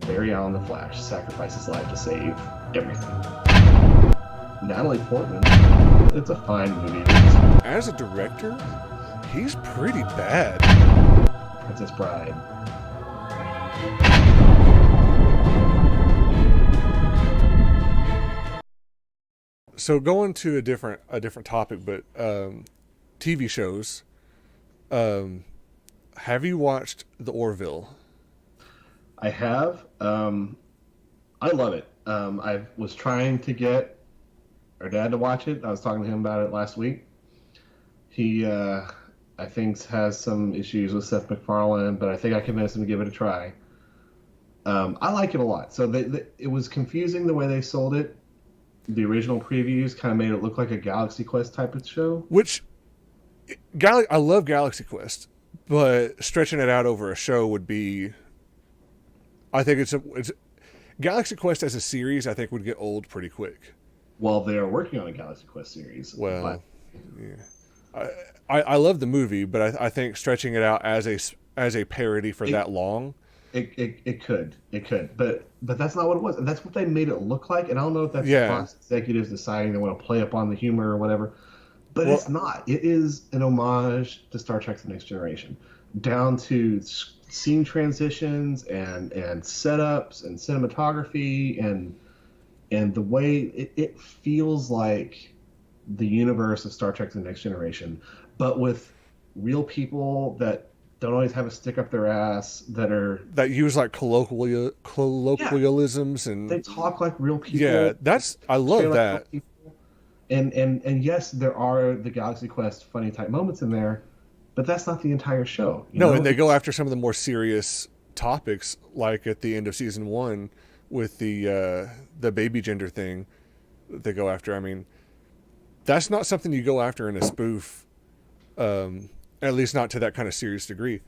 Barry Allen the Flash sacrificed his life to save everything. Natalie Portman, it's a fine movie. As a director, he's pretty bad. Princess Bride. So going to a different topic, but TV shows. Have you watched The Orville? I have. I love it. I was trying to get our dad to watch it. I was talking to him about it last week. He, I think, has some issues with Seth MacFarlane, but I think I convinced him to give it a try. I like it a lot. So it was confusing the way they sold it. The original previews kind of made it look like a Galaxy Quest type of show. Which, I love Galaxy Quest, but stretching it out over a show would be. I think it's Galaxy Quest as a series. I think would get old pretty quick. Well, they are working on a Galaxy Quest series. Well, yeah. I love the movie, but I think stretching it out as a parody for that long. It could, but that's not what it was. And that's what they made it look like. And I don't know if that's Fox executives deciding they want to play up on the humor or whatever, but it's not. It is an homage to Star Trek: The Next Generation, down to scene transitions and setups and cinematography and the way it feels like the universe of Star Trek: The Next Generation, but with real people that don't always have a stick up their ass, that use like colloquialisms and they talk like real people. Yeah, I love that. And yes, there are the Galaxy Quest funny type moments in there, but that's not the entire show. No, and they go after some of the more serious topics, like at the end of season 1 with the baby gender thing that they go after. I mean, that's not something you go after in a spoof. At least not to that kind of serious degree.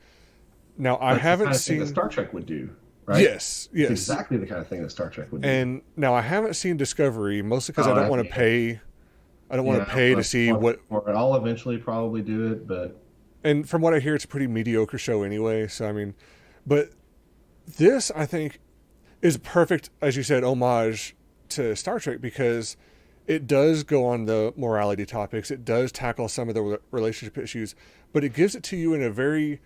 Now, I haven't seen that Star Trek would do, right? Yes. It's exactly the kind of thing that Star Trek would do. And now I haven't seen Discovery, mostly because I don't want to pay. I don't want to pay to see what. Or I'll eventually probably do it, but. And from what I hear, it's a pretty mediocre show anyway. So I mean, but this I think is perfect, as you said, homage to Star Trek because it does go on the morality topics. It does tackle some of the relationship issues, but it gives it to you in a very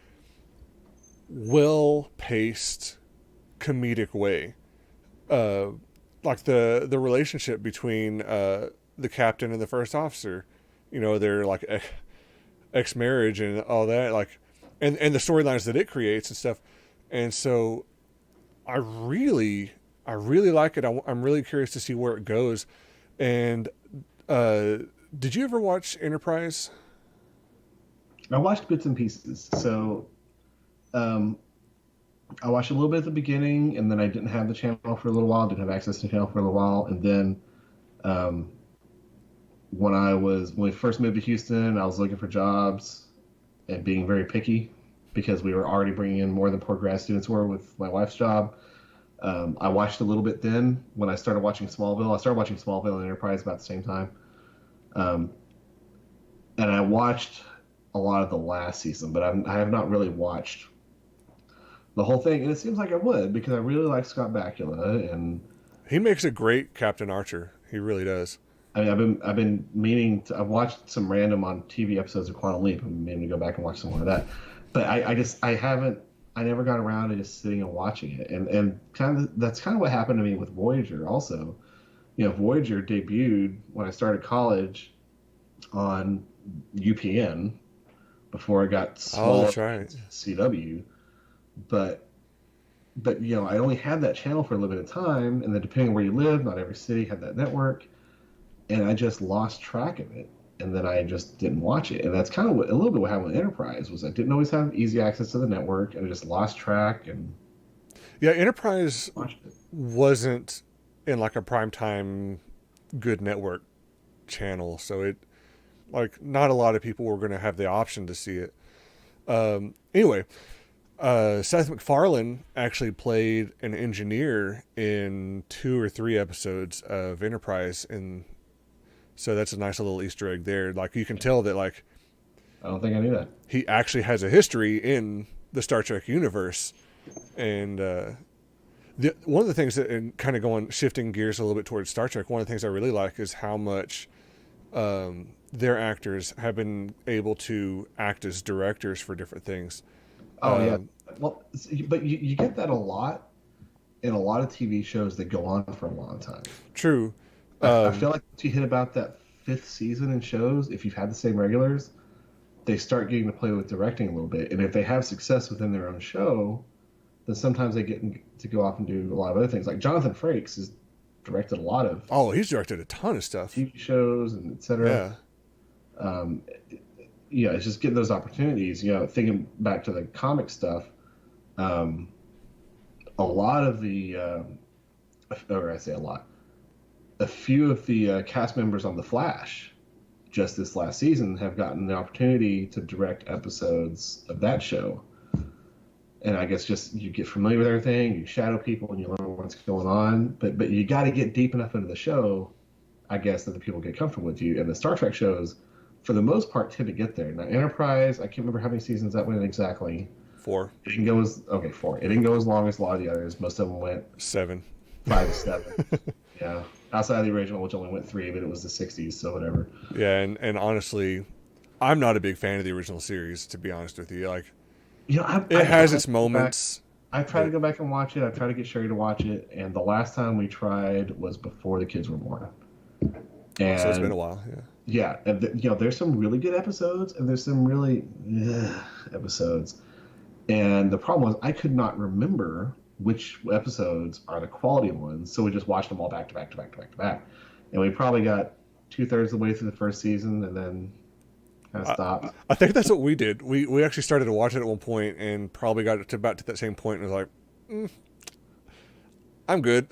well-paced, comedic way. Like the relationship between the captain and the first officer, they're like ex-marriage and all that, like, and the storylines that it creates and stuff. And so I really like it. I'm really curious to see where it goes. And did you ever watch Enterprise? I watched bits and pieces. So I watched a little bit at the beginning, and then I didn't have the channel for a little while, didn't have access to the channel for a little while. And then when we first moved to Houston, I was looking for jobs and being very picky because we were already bringing in more than poor grad students were with my wife's job. I watched a little bit then when I started watching Smallville. I started watching Smallville and Enterprise about the same time. And I watched a lot of the last season, but I have not really watched the whole thing. And it seems like I would because I really like Scott Bakula, and he makes a great Captain Archer. He really does. I mean, I've been meaning to. I've watched some random on TV episodes of Quantum Leap. I'm meaning to go back and watch some more of that. But I never got around to just sitting and watching it. And that's kind of what happened to me with Voyager also. Voyager debuted when I started college on UPN before I got that's right. CW. But I only had that channel for a little bit of time, and then depending on where you live, not every city had that network, and I just lost track of it. And then I just didn't watch it. And that's kind of a little bit what happened with Enterprise was I didn't always have easy access to the network, and I just lost track. And yeah, Enterprise wasn't in like a primetime good network channel, so it not a lot of people were going to have the option to see it. Anyway, Seth MacFarlane actually played an engineer in 2 or 3 episodes of Enterprise, and so that's a nice little Easter egg there. Like, you can tell that, like, I don't think I knew that. He actually has a history in the Star Trek universe. And One of the things that, and kind of shifting gears a little bit towards Star Trek, one of the things I really like is how much their actors have been able to act as directors for different things. Oh yeah, well, but you get that a lot in a lot of TV shows that go on for a long time. True. I feel like once you hit about that fifth season in shows, if you've had the same regulars, they start getting to play with directing a little bit. And if they have success within their own show, then sometimes they get to go off and do a lot of other things. Like Jonathan Frakes has directed a lot of. Oh, he's directed a ton of stuff. TV shows and etc. Yeah. Yeah, it's just getting those opportunities. You know, thinking back to the comic stuff, a lot of the, or I say a lot, a few of the cast members on The Flash, just this last season, have gotten the opportunity to direct episodes of that show. And I guess just you get familiar with everything, you shadow people, and you learn what's going on. But you got to get deep enough into the show, I guess, that the people get comfortable with you. And the Star Trek shows, for the most part, tend to get there. Now, Enterprise, I can't remember how many seasons that went in exactly. 4. It didn't go as 4. It didn't go as long as a lot of the others. Most of them went 7, 5 to 7. Yeah, outside of the original, which only went 3, but it was the '60s, so whatever. Yeah, and honestly, I'm not a big fan of the original series, to be honest with you. Like, you know, it has its moments. I tried to go back and watch it. I tried to get Sherry to watch it, and the last time we tried was before the kids were born. And so it's been a while, yeah. Yeah, and you know, there's some really good episodes, and there's some really episodes. And the problem was I could not remember which episodes are the quality ones, so we just watched them all back to back to back to back to back. And we probably got 2/3 of the way through the first season, and then kind of stopped. I think that's what we did. We actually started to watch it at one point, and probably got to about to that same point, and was like, I'm good.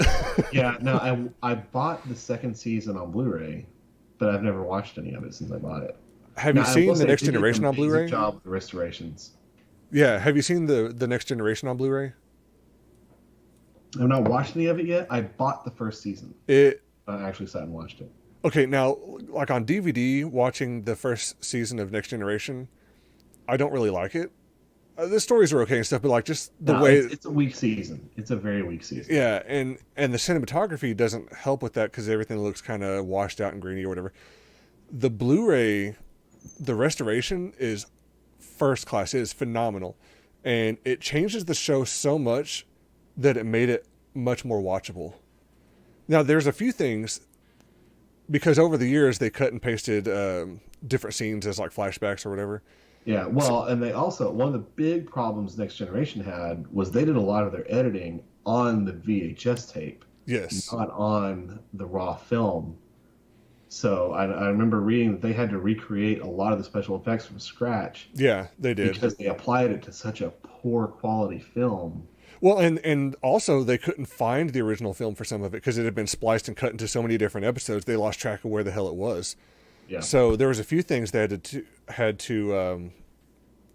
Yeah, no, I bought the second season on Blu-ray, but I've never watched any of it since I bought it. Have you seen the Next Generation on Blu-ray? Job with the restorations. Yeah, have you seen the Next Generation on Blu-ray? I've not watched any of it yet. I bought the first season. I actually sat and watched it. Okay, now, like on DVD, watching the first season of Next Generation, I don't really like it. The stories are okay and stuff, but like just the way it's a weak season. It's a very weak season. Yeah, and the cinematography doesn't help with that because everything looks kind of washed out and grainy or whatever. The Blu-ray, the restoration is first class. It is phenomenal, and it changes the show so much that it made it much more watchable. Now, there's a few things, because over the years they cut and pasted different scenes as like flashbacks or whatever. Yeah, well, and they also, one of the big problems Next Generation had was they did a lot of their editing on the VHS tape. Yes. Not on the raw film. So I remember reading that they had to recreate a lot of the special effects from scratch. Yeah, they did. Because they applied it to such a poor quality film. Well, and also they couldn't find the original film for some of it because it had been spliced and cut into so many different episodes. They lost track of where the hell it was. Yeah. So there was a few things they had to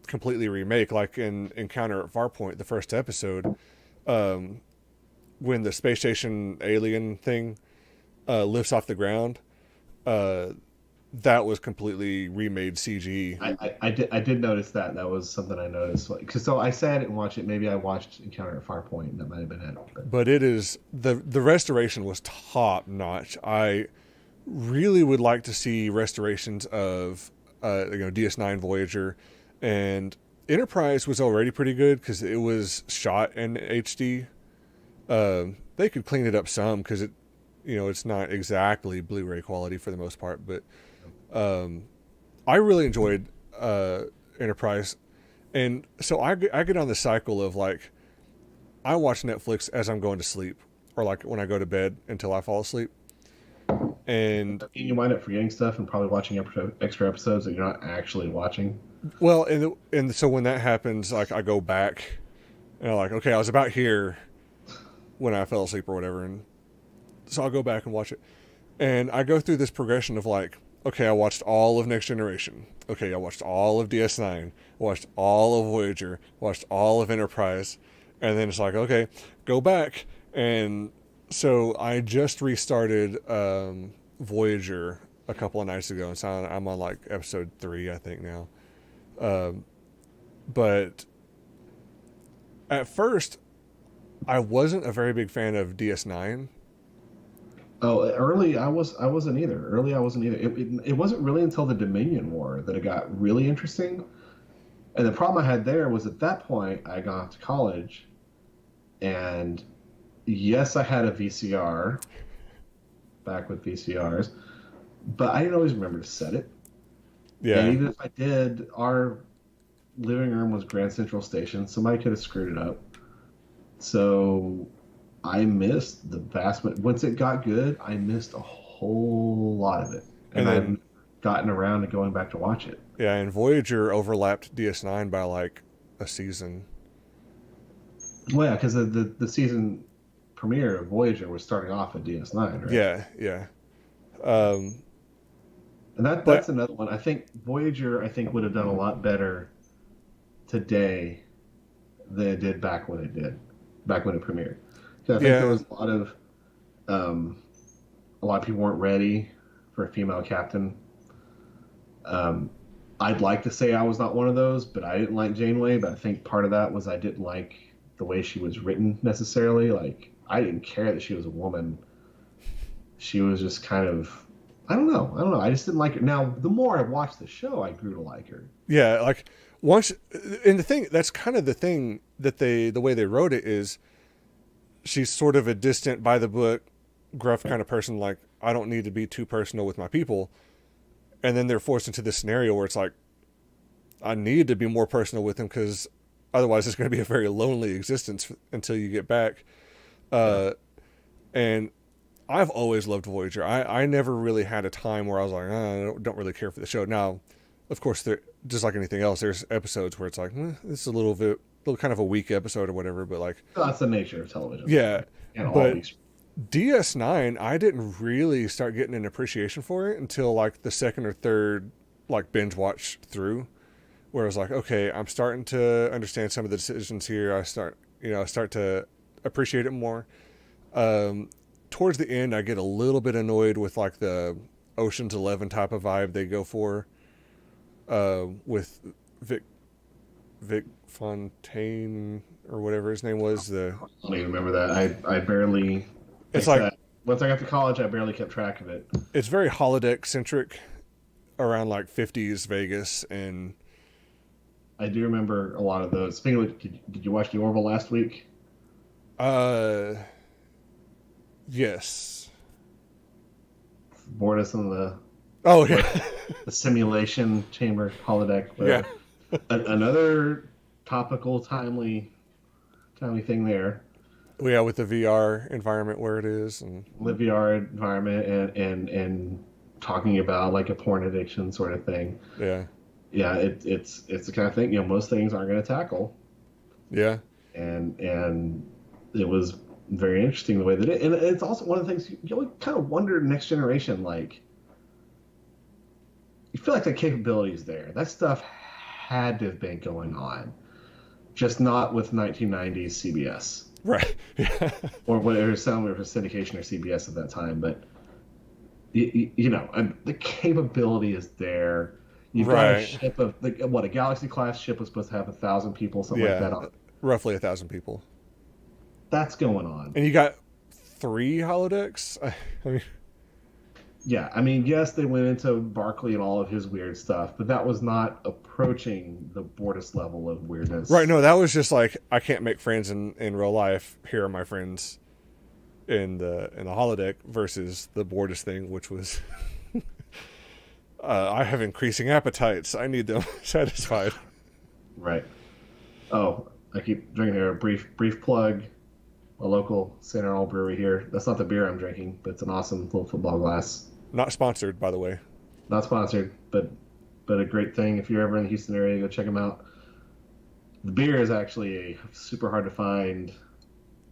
completely remake, like in Encounter at Farpoint, the first episode, when the space station alien thing lifts off the ground. That was completely remade CG. I did notice that. That was something I noticed. So I sat and watched it. Maybe I watched Encounter at Farpoint. That might have been it. But it is the restoration was top notch. I really would like to see restorations of DS9 Voyager, and Enterprise was already pretty good because it was shot in HD. They could clean it up some because it's not exactly Blu-ray quality for the most part, but I really enjoyed Enterprise, and so I get on the cycle of like I watch Netflix as I'm going to sleep, or like when I go to bed until I fall asleep. And you wind up forgetting stuff and probably watching extra episodes that you're not actually watching. Well, and so when that happens, like I go back and I'm like, okay, I was about here when I fell asleep or whatever, and so I'll go back and watch it. And I go through this progression of like, okay, I watched all of Next Generation. Okay, I watched all of DS9. Watched all of Voyager. Watched all of Enterprise. And then it's like, okay, go back. And so I just restarted Voyager a couple of nights ago. And so I'm on like episode 3, I think now. But at first, I wasn't a very big fan of DS9. Oh, early I wasn't either. Early I wasn't either. It wasn't really until the Dominion War that it got really interesting. And the problem I had there was at that point I got to college, and yes, I had a VCR back with VCRs, but I didn't always remember to set it. And Yeah. even if I did, our living room was Grand Central Station. Somebody could have screwed it up. So I missed the once it got good, I missed a whole lot of it. And And I've then, gotten around to going back to watch it. yeah, and Voyager overlapped DS9 by like a season. Well, yeah, because the season premiere of Voyager was starting off at DS9, right? Yeah, yeah. Um, And that's but another one. I think Voyager, I think, would have done a lot better today than it did back when it premiered. Because I think there yeah, was um, a lot of people weren't ready for a female captain. Um, I'd like to say I was not one of those, but I didn't like Janeway. But I think part of that was I didn't like the way she was written necessarily. Like I didn't care that she was a woman. She was just kind of, I don't know. I just didn't like her. Now, the more I watched the show, I grew to like her. yeah. Like once, and the thing that's kind of the thing that the way they wrote it is she's sort of a distant, by the book, gruff kind of person. Like I don't need to be too personal with my people, and then they're forced into this scenario where it's like I need to be more personal with them because otherwise it's going to be a very lonely existence until you get back. Yeah. Uh, and I've always loved Voyager. I never really had a time where I was like, oh, I don't really care for the show. Now, of course, there just like anything else, there's episodes where it's like, this is a little kind of a weak episode or whatever. But like, So that's the nature of television. yeah. And all But these. DS9, I didn't really start getting an appreciation for it until like the second or third like binge watch through, where I was like, okay, I'm starting to understand some of the decisions here. I start to appreciate it more. Um, Towards the end, I get a little bit annoyed with like the Ocean's 11 type of vibe they go for, with Vic Fontaine or whatever his name was. I don't even remember that. I barely. It's Like like that. Once I got to college, I barely kept track of it. it's very holodeck centric around like 50s Vegas, and I do remember a lot of those. Speaking of, did you watch the Orville last week? uh yes. Bored us in the Oh yeah. the simulation chamber holodeck. Yeah. Another topical, timely thing there. Yeah, with the VR environment where it is, and The VR environment and talking about like a porn addiction sort of thing. yeah. Yeah, it's the kind of thing most things aren't going to tackle, Yeah. and it was very interesting the way that and it's also one of the things you always kind of wonder next generation, like you feel like the capability is there. That stuff had to have been going on, just not with 1990s CBS Right. Yeah. or whatever sound for syndication or CBS at that time. But and the capability is there. You've got a Right. ship of a Galaxy class ship was supposed to have 1,000 people, something like that Yeah. on it. Roughly 1,000 people. That's going on. And you got 3 holodecks? I mean, Yeah, I mean, yes, they went into Barkley and all of his weird stuff, but that was not approaching the Bortus level of weirdness. right, no, that was just like I can't make friends in real life. Here are my friends in the holodeck versus the Bortus thing, which was I have increasing appetites. I need them satisfied. Right. Oh, I keep drinking here. A brief plug. A local St. Arnold brewery here. That's not the beer I'm drinking, but it's an awesome little football glass. Not sponsored, by the way. Not sponsored, but a great thing. If you're ever in the Houston area, go check them out. The beer is actually a super hard to find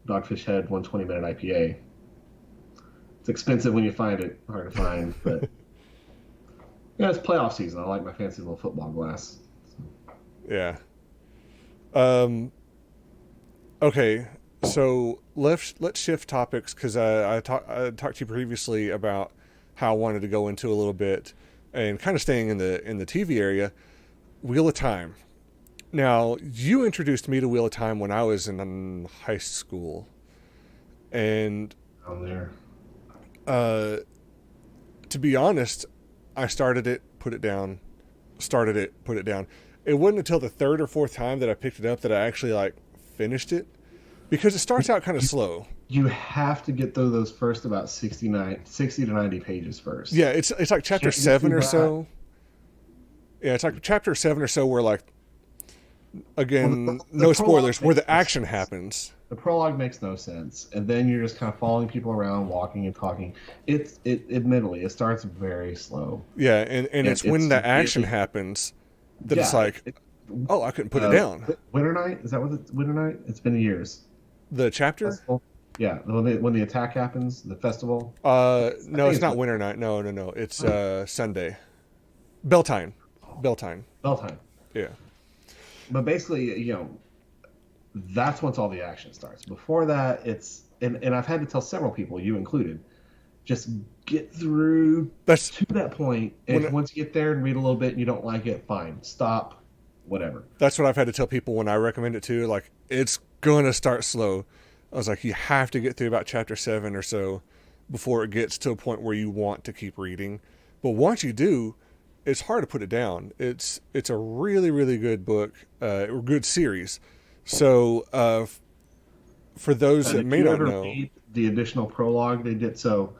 Dogfish Head 120-minute IPA. It's expensive when you find it, hard to find, but yeah, it's playoff season. I like my fancy little football glass. Yeah. Okay, so let's shift topics because I talked to you previously about how I wanted to go into a little bit and kind of staying in the TV area. Wheel of Time. Now, you introduced me to Wheel of Time when I was in high school. And On there. To be honest, I started it, put it down, started it, put it down. It wasn't until the third or fourth time that I picked it up that I actually like finished it, because it starts out kind of slow. You have to get through those first about 60 to 90 pages first. Yeah, it's like chapter 7 or so. Yeah, it's like chapter 7 or so where, like, again, no spoilers, where the action happens. The prologue makes no sense, and then you're just kind of following people around, walking and talking. Admittedly, it starts very slow. Yeah, and it's when the action happens that it's like, oh, I couldn't put it down. Winter Night? Is that what it's Winter Night? It's been years. The chapter? Festival? Yeah, when the attack happens, the festival. No, it's not Winter Night. No. It's Sunday. Beltane. Yeah. But basically, that's once all the action starts. Before that, it's and I've had to tell several people, you included, just get through to that point. And once you get there and read a little bit and you don't like it, fine, stop, whatever. That's what I've had to tell people when I recommend it too. Like, it's gonna start slow. I was like, you have to get through about chapter 7 or so before it gets to a point where you want to keep reading. But once you do, it's hard to put it down. It's a really, really good book, or good series. So for those that may not know, the additional prologue they did, so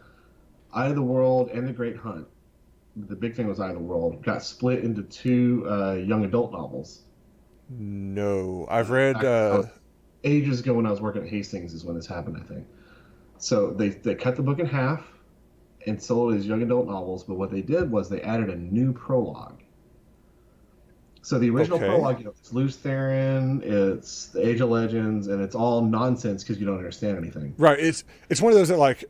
Eye of the World and The Great Hunt, the big thing was Eye of the World, got split into 2 young adult novels. No, I've read ages ago when I was working at Hastings is when this happened, I think. So they cut the book in half and sold it as young adult novels, but what they did was they added a new prologue. So the original prologue, it's Luz Theron, it's the Age of Legends, and it's all nonsense because you don't understand anything. Right. It's one of those that, like,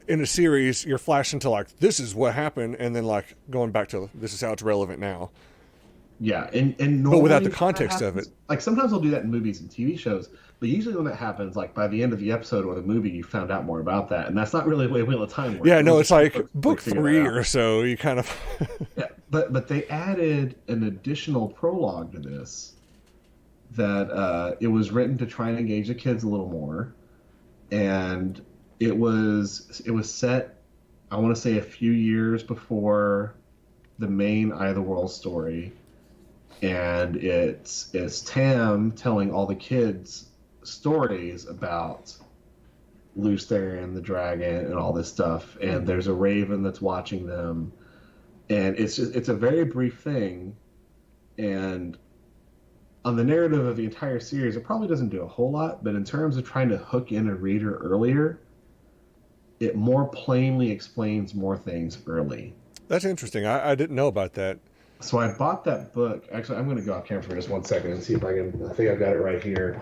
in a series, you're flashing to, like, this is what happened, and then, like, going back to this is how it's relevant now. Yeah, and but without the context of it. Like, sometimes they'll do that in movies and TV shows, but usually when that happens, like, by the end of the episode or the movie, you found out more about that, and that's not really the way Wheel of Time works. Yeah, no, it's like book 3 or so, you kind of... Yeah, but they added an additional prologue to this that it was written to try and engage the kids a little more, and it was set, I want to say, a few years before the main Eye of the World story. And it's Tam telling all the kids stories about Luz Theron, the dragon, and all this stuff. And there's a raven that's watching them. And it's a very brief thing. And on the narrative of the entire series, it probably doesn't do a whole lot. But in terms of trying to hook in a reader earlier, it more plainly explains more things early. That's interesting. I didn't know about that. So I bought that book. Actually, I'm going to go off camera for just 1 second and see if I think I've got it right here.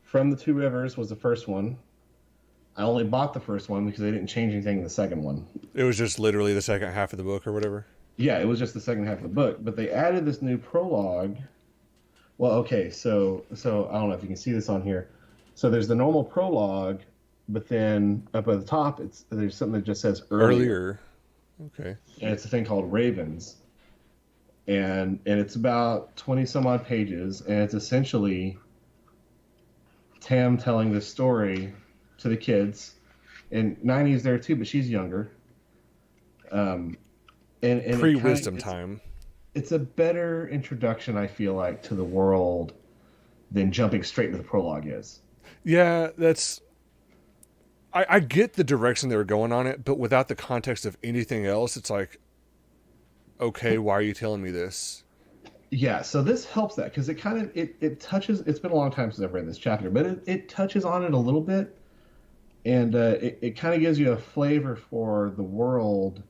From the Two Rivers was the first one. I only bought the first one because they didn't change anything in the second one. It was just literally the second half of the book or whatever? Yeah, it was just the second half of the book. But they added this new prologue. Well, okay, so I don't know if you can see this on here. So there's the normal prologue, but then up at the top, there's something that just says earlier. Okay. And it's a thing called Ravens. And it's about 20 some odd pages, and it's essentially Tam telling this story to the kids, and 90's there too, but she's younger. And pre-wisdom time. It's a better introduction, I feel like, to the world than jumping straight into the prologue is. Yeah, that's... I get the direction they were going on it, but without the context of anything else, it's like, okay, why are you telling me this? Yeah, so this helps that, because it kind of, it touches, it's been a long time since I've read this chapter, but it touches on it a little bit, and it kind of gives you a flavor for the world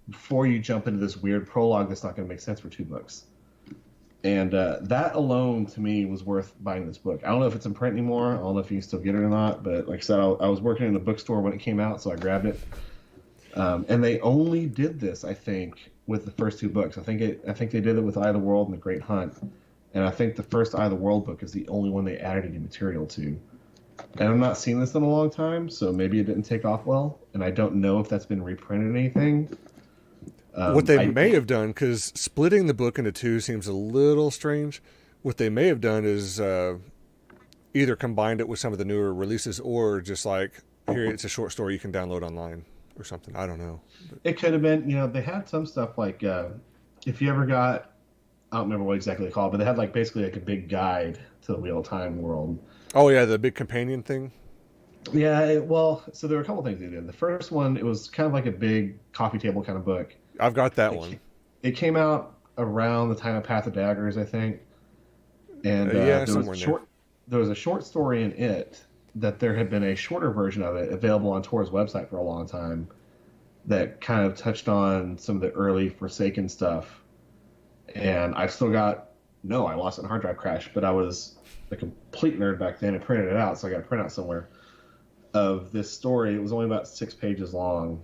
before you jump into this weird prologue that's not going to make sense for 2 books. And that alone to me was worth buying this book. I don't know if it's in print anymore. I don't know if you can still get it or not. But like I said, I was working in a bookstore when it came out, so I grabbed it. And they only did this, I think, with the first two books. I think they did it with Eye of the World and The Great Hunt. And I think the first Eye of the World book is the only one they added any material to. And I've not seen this in a long time, so maybe it didn't take off well. And I don't know if that's been reprinted or anything. What they may have done, because splitting the book into two seems a little strange. What they may have done is either combined it with some of the newer releases, or just like, here, it's a short story you can download online or something. I don't know. It could have been, they had some stuff like, if you ever got, I don't remember what exactly they called it, but they had like basically like a big guide to the real-time world. Oh yeah, the big companion thing. Yeah, so there were a couple things they did. The first one, it was kind of like a big coffee table kind of book. I've got that one. It came out around the time of Path of Daggers, I think. And there was a short story in it that there had been a shorter version of it available on Tor's website for a long time that kind of touched on some of the early Forsaken stuff. And I lost it in a hard drive crash, but I was a complete nerd back then and printed it out, so I got a printout somewhere of this story. It was only about 6 pages long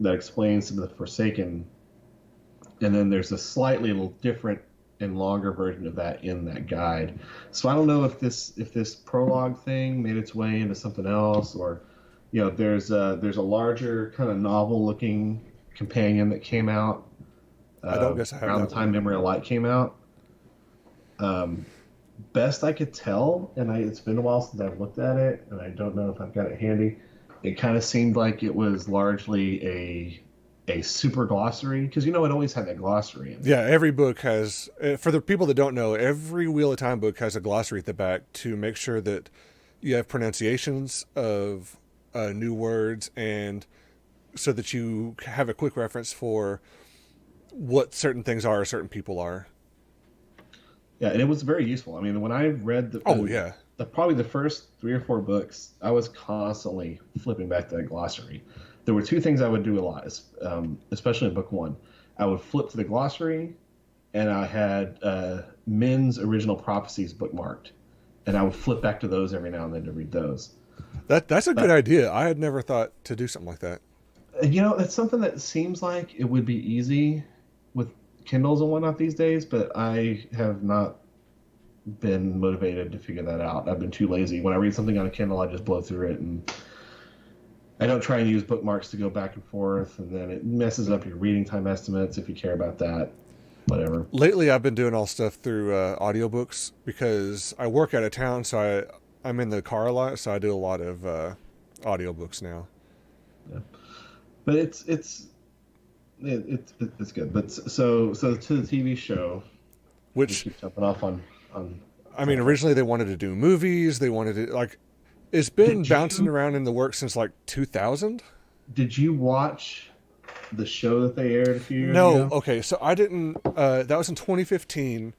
that explains some of the Forsaken, and then there's a slightly little different and longer version of that in that guide. So I don't know if this prologue thing made its way into something else, or there's a larger kind of novel looking companion that came out. I don't guess I have around that the time one. Memory of Light came out. Best I could tell, and it's been a while since I've looked at it, and I don't know if I've got it handy. It kind of seemed like it was largely a super glossary, because it always had that glossary in it. Yeah, every book has, for the people that don't know, every Wheel of Time book has a glossary at the back to make sure that you have pronunciations of new words, and so that you have a quick reference for what certain things are or certain people are. Yeah, and it was very useful. I mean, when I read probably the first 3 or 4 books, I was constantly flipping back to that glossary. There were 2 things I would do a lot, especially in book 1. I would flip to the glossary, and I had Min's Original Prophecies bookmarked, and I would flip back to those every now and then to read those. That's a good idea. I had never thought to do something like that. It's something that seems like it would be easy with Kindles and whatnot these days, but I have not been motivated to figure that out. I've been too lazy. When I read something on a Kindle, I just blow through it, and I don't try and use bookmarks to go back and forth, and then it messes up your reading time estimates if you care about that. Whatever. Lately, I've been doing all stuff through audiobooks because I work out of town, so I'm in the car a lot, so I do a lot of audiobooks now. Yeah. But it's good. But so to the TV show, which keep jumping off on. I mean, originally they wanted to do movies. They wanted to it's been bouncing around in the works since 2000. Did you watch the show that they aired a few years ago? No. Okay, so I didn't. That was in 2015,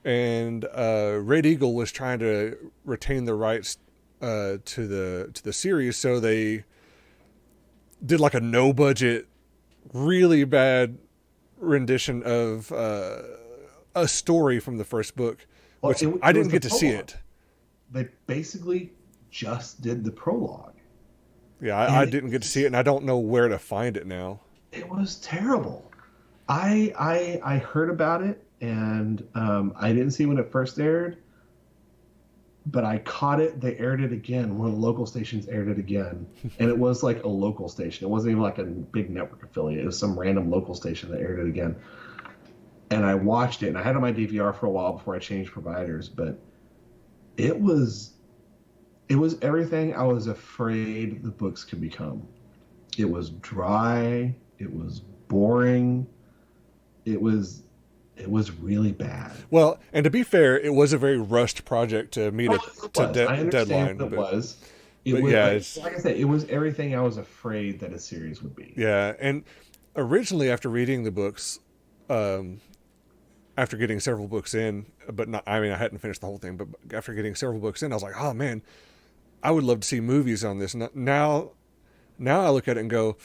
and Red Eagle was trying to retain the rights to the series, so they did a no budget, really bad rendition of a story from the first book, which I didn't get to see it. They basically just did the prologue. Yeah, I didn't get to see it, and I don't know where to find it now. It was terrible. I heard about it, and I didn't see it when it first aired, but I caught it. They aired it again. One of the local stations aired it again, and it was like a local station. It wasn't even like a big network affiliate. It was some random local station that aired it again. And I watched it, and I had it on my DVR for a while before I changed providers, but it was everything I was afraid the books could become. It was dry. It was boring. It was really bad. Well, and to be fair, it was a very rushed project to meet a deadline. It was. Like I said, it was everything I was afraid that a series would be. Yeah, and originally after reading the books, after getting several books in, I hadn't finished the whole thing, but after getting several books in, I was like, oh man, I would love to see movies on this. Now I look at it and go,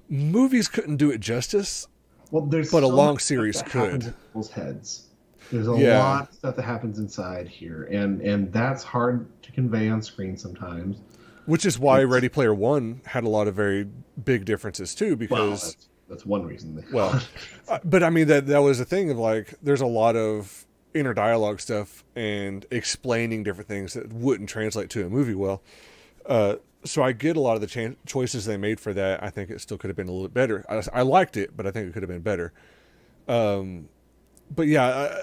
movies couldn't do it justice. Well, but a long series could. People's heads. There's a Yeah, lot of stuff that happens inside here, and that's hard to convey on screen sometimes. which is why It's Ready Player One had a lot of very big differences too, well, because that's one reason. well, but I mean that was the thing of like there's a lot of inner dialogue stuff and explaining different things that wouldn't translate to a movie well. So I get a lot of the choices they made for that. I think it still could have been a little bit better. I liked it, but I think it could have been better. But yeah,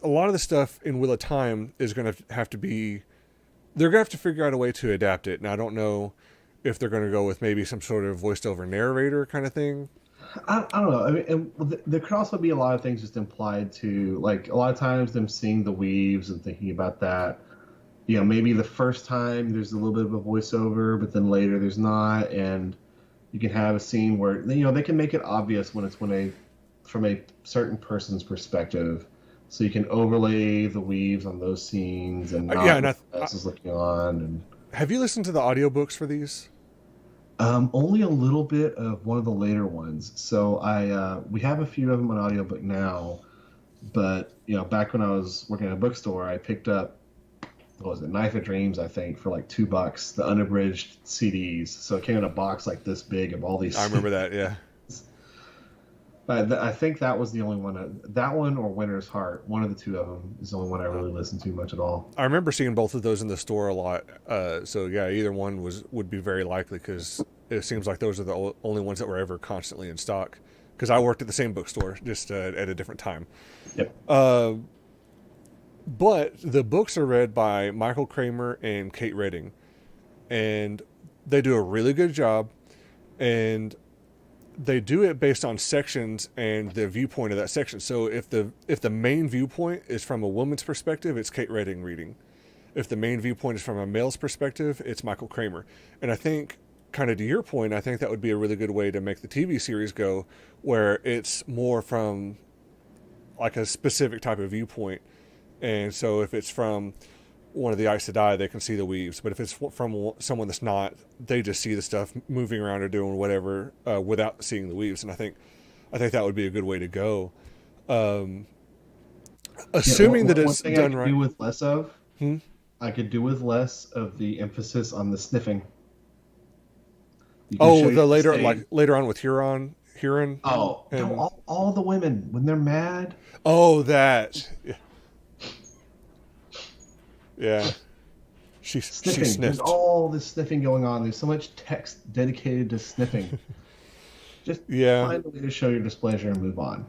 a lot of the stuff in Wheel of Time is going to have to be. They're going to have to figure out a way to adapt it. And I don't know if they're going to go with maybe some sort of voiced over narrator kind of thing. I don't know. I mean, and there could also be a lot of things just implied to, like, a lot of times them seeing the weaves and thinking about that. You know, maybe the first time there's a little bit of a voiceover, but then later there's not, and you can have a scene where they can make it obvious when it's from a certain person's perspective, so you can overlay the weaves on those scenes and not Yeah, and what else is looking on. And have you listened to the audiobooks for these? only a little bit of one of the later ones. So we have a few of them on audiobook now, but back when I was working at a bookstore, I picked up, what was it, Knife of Dreams, I think, for like $2, the unabridged CDs. So it came in a box like this big of all these. I remember that, yeah. But I think that was the only one. That one or Winter's Heart, one of the two of them, is the only one I really listened to much at all. I remember seeing both of those in the store a lot. So yeah, either one would be very likely because it seems like those are the only ones that were ever constantly in stock. Because I worked at the same bookstore, just at a different time. Yep. But the books are read by Michael Kramer and Kate Redding, and they do a really good job. And they do it based on sections and the viewpoint of that section. So if the main viewpoint is from a woman's perspective, it's Kate Redding reading. If the main viewpoint is from a male's perspective, it's Michael Kramer. And I think, kind of to your point, I think that would be a really good way to make the TV series go, where it's more from like a specific type of viewpoint. And so if it's from one of the Aes Sedai, they can see the weaves. But if it's from someone that's not, they just see the stuff moving around or doing whatever without seeing the weaves. And I think that would be a good way to go. Assuming that it's done right. Do with less of. I could do with less of the emphasis on the sniffing. Later on with Huron. Oh, all the women when they're mad. Oh, that. Yeah. She sniffed. There's all this sniffing going on. There's so much text dedicated to sniffing. Just find a way to show your displeasure and move on.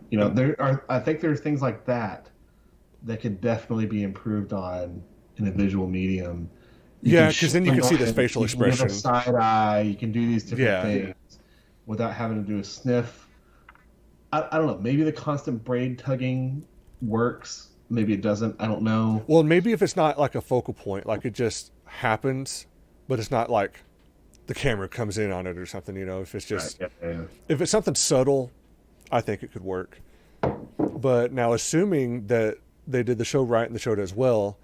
I think there's things like that could definitely be improved on in a visual medium. Because then you can see this facial expression. Side eye. You can do these different things without having to do a sniff. I don't know. Maybe the constant braid tugging works. Maybe it doesn't. I don't know. Well, maybe if it's not like a focal point, like it just happens, but it's not like the camera comes in on it or something, if it's just, if it's something subtle, I think it could work. But now, assuming that they did the show right and the show does well,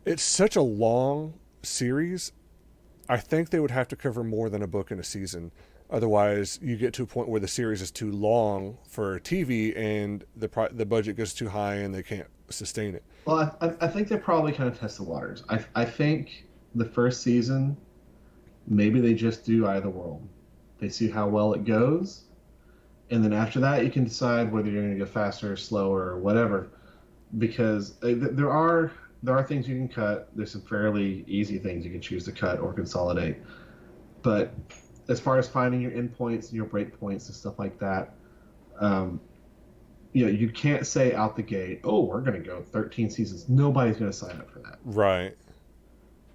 it's such a long series. I think they would have to cover more than a book in a season. Otherwise, you get to a point where the series is too long for TV and the budget goes too high and they can't sustain it. Well, I think they probably kind of test the waters. I think the first season, maybe they just do Eye of the World. They see how well it goes, and then after that, you can decide whether you're going to go faster or slower or whatever. Because there are things you can cut. There's some fairly easy things you can choose to cut or consolidate. But as far as finding your endpoints and your breakpoints and stuff like that, you can't say out the gate, "Oh, we're going to go 13 seasons." Nobody's going to sign up for that. Right.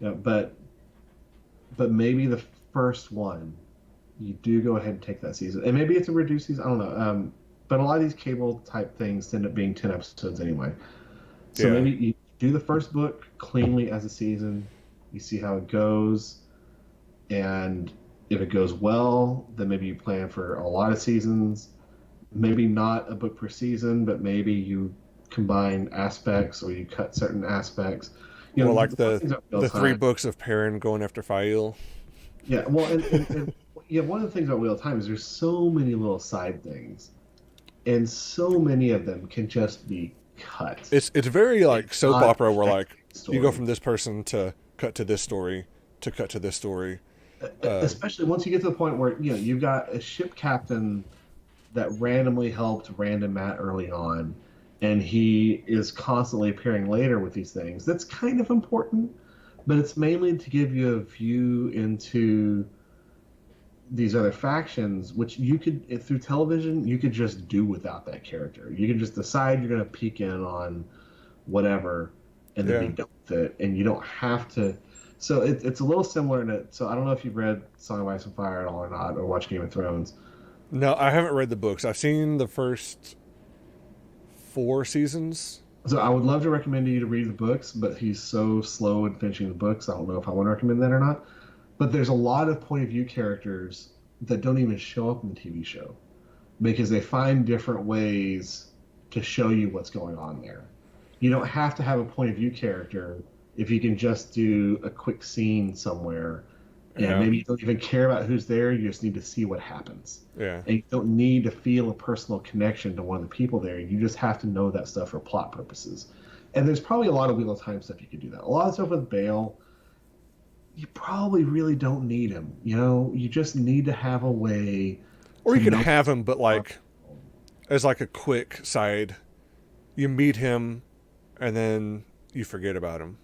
Yeah, but maybe the first one, you do go ahead and take that season, and maybe it's a reduced season. I don't know. But a lot of these cable type things end up being 10 episodes anyway. So maybe you do the first book cleanly as a season. You see how it goes, and if it goes well, then maybe you plan for a lot of seasons. Maybe not a book per season, but maybe you combine aspects or you cut certain aspects. Like the 3 books of Perrin going after Fael. Yeah, well, and one of the things about Wheel of Time is there's so many little side things, and so many of them can just be cut. It's very like It's soap not opera where a like you go story. from this person to cut to this story to cut to this story. Uh, Especially once you get to the point where you've got a ship captain that randomly helped random Matt early on, and he is constantly appearing later with these things. That's kind of important, but it's mainly to give you a view into these other factions, which you could through television you could just do without that character. You can just decide you're going to peek in on whatever, and then be yeah. done with it, and you don't have to. So it's a little similar in it. So I don't know if you've read Song of Ice and Fire at all or not, or watched Game of Thrones. No, I haven't read the books. I've seen the first 4 seasons. So I would love to recommend to you to read the books, but he's so slow in finishing the books. I don't know if I want to recommend that or not. But there's a lot of point of view characters that don't even show up in the TV show because they find different ways to show you what's going on there. You don't have to have a point of view character if you can just do a quick scene somewhere, and Yeah, maybe you don't even care about who's there. You just need to see what happens, yeah, and you don't need to feel a personal connection to one of the people there. You just have to know that stuff for plot purposes. And there's probably a lot of Wheel of Time stuff you could do that. A lot of stuff with Bale, you probably really don't need him. You just need to have a way or to you could know have him, but what's like as like a quick side. You meet him, and then you forget about him.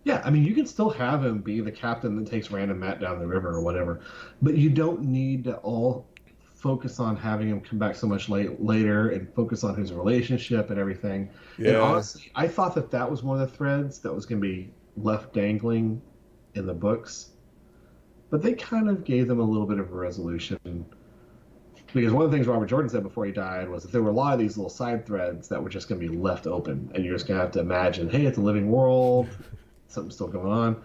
Yeah, I mean, you can still have him be the captain that takes random Matt down the river or whatever, but you don't need to all focus on having him come back so much later and focus on his relationship and everything. And Yeah, honestly, I thought that was one of the threads that was going to be left dangling in the books, but they kind of gave them a little bit of a resolution. Because one of the things Robert Jordan said before he died was that there were a lot of these little side threads that were just going to be left open, and you're just going to have to imagine, hey, it's a living world, something's still going on.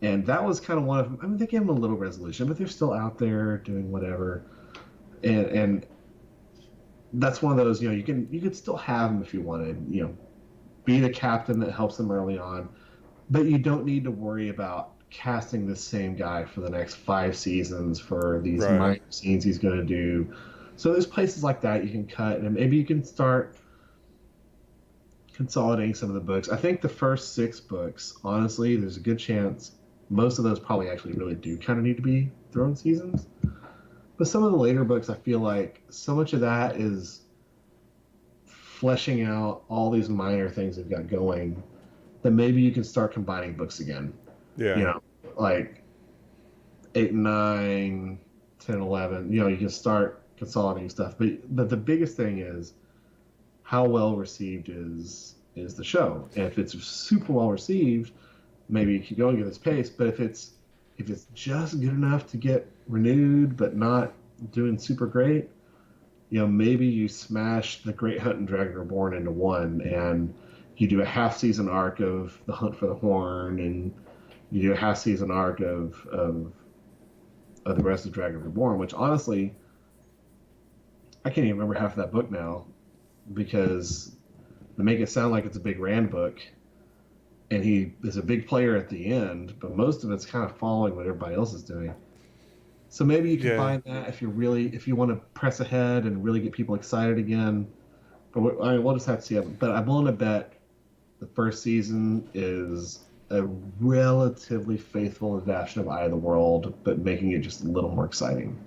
And that was kind of one of them. I mean, they gave them a little resolution, but they're still out there doing whatever. And that's one of those, you could still have them if you wanted, be the captain that helps them early on, but you don't need to worry about casting the same guy for the next 5 seasons for these right. minor scenes he's going to do. So there's places like that you can cut, and maybe you can start consolidating some of the books. I think the first 6 books, honestly, there's a good chance most of those probably actually really do kind of need to be thrown seasons. But some of the later books, I feel like so much of that is fleshing out all these minor things they've got going that maybe you can start combining books again. You Yeah, know, like 8 and 9, 10 and 11. You can start consolidating stuff. But the biggest thing is how well received is the show. And if it's super well received, maybe you keep going at this pace. But if it's just good enough to get renewed, but not doing super great, maybe you smash the Great Hunt and Dragon Reborn into one, and you do a half season arc of the Hunt for the Horn, and you do a half season arc of the rest of Dragon Reborn. Which honestly, I can't even remember half of that book now because they make it sound like it's a big Rand book, and he is a big player at the end, but most of it's kind of following what everybody else is doing. So maybe you yeah. combine that if you want to press ahead and really get people excited again. But we'll just have to see. But I'm willing to bet the first season is a relatively faithful adaptation of Eye of the World, but making it just a little more exciting.